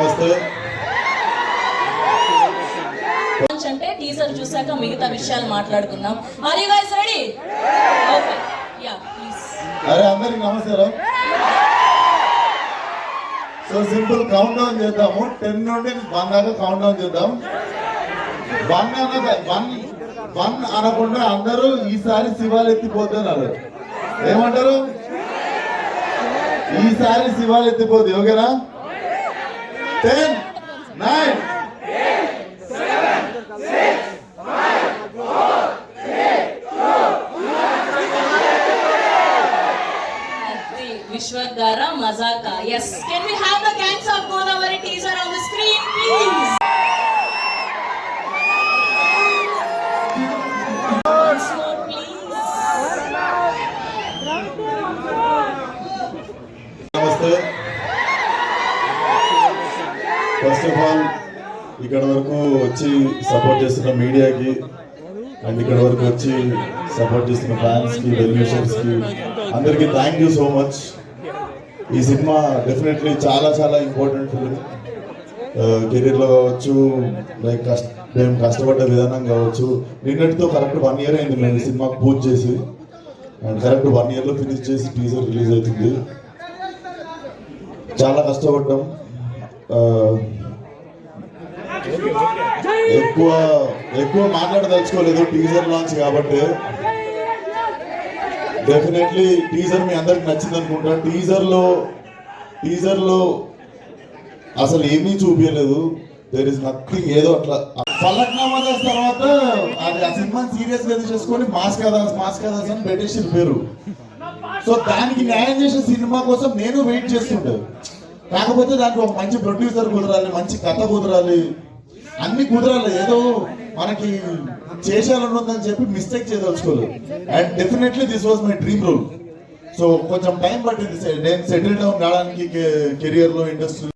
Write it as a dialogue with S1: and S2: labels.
S1: నమస్తే.
S2: అంటే టీజర్ చూసాక మిగతా విషయాలు మాట్లాడుకుందాం. Are you guys ready? Okay yeah please.
S1: అరే అందరికి నమస్కారం. సో సింపుల్ కౌంట్ డౌన్ చేద్దాము. 10 నుండి 1 దాకా కౌంట్ డౌన్ చేద్దాం. 1 అనకుండా అందరూ ఈసారి శివాలు ఎత్తిపోతున్నారు. ఏమంటారు? ఈసారి శివాలు ఎత్తిపోతే ఓకేనా? 10 9
S2: Vishwagara Mazaka. Yes. Can we have the gangs of Godavari teaser on the screen, please? Once more, please.
S1: నమస్తే. ఫస్ట్ ఆఫ్ ఆల్ ఇక్కడ వరకు వచ్చి సపోర్ట్ చేస్తున్న మీడియాకి అండ్ ఇక్కడ వరకు వచ్చి సపోర్ట్ చేస్తున్న ఫ్యాన్స్కి, వెల్విషర్స్కి అందరికీ థ్యాంక్ యూ సో మచ్. ఈ సినిమా డెఫినెట్లీ చాలా చాలా ఇంపార్టెంట్ ఫిలిం. కెరీర్లో కావచ్చు, లైక్ మేము కష్టపడ్డ విధానం కావచ్చు. నిన్నటితో కరెక్ట్ 1 year అయింది మేము సినిమాకి పూజ చేసి, అండ్ కరెక్ట్ 1 yearలో ఫినిష్ చేసి టీజర్ రిలీజ్ అవుతుంది. చాలా కష్టపడ్డాం. ఎక్కువ మాట్లాడదలుచుకోలేదు టీజర్ లాంచ్ కాబట్టి. డెఫినెట్లీ టీజర్ మీ అందరికి నచ్చింది అనుకుంటా. టీజర్లో అసలు ఏమీ చూపించలేదు. There is nothing. ఏదో అట్లా ఫలక్నామా తర్వాత అది ఆ సినిమాని సీరియస్ గా చేసుకొని మాస్ కథాస్ అని పెట్టేసి పేరు. సో దానికి న్యాయం చేసే సినిమా కోసం నేను వెయిట్ చేస్తుంటా. కాకపోతే దానికి ఒక మంచి ప్రొడ్యూసర్ కుదరాలి, మంచి కథ కుదరాలి, అన్ని కుదరాలి. ఏదో మనకి చేసేయాలని చెప్పి మిస్టేక్ చేయదలుచుకోలేదు. And definitely this was my dream role. So కొంచెం టైం పట్టింది నేను సెటిల్ డౌన్ కావడానికి కెరియర్ లో, ఇండస్ట్రీ.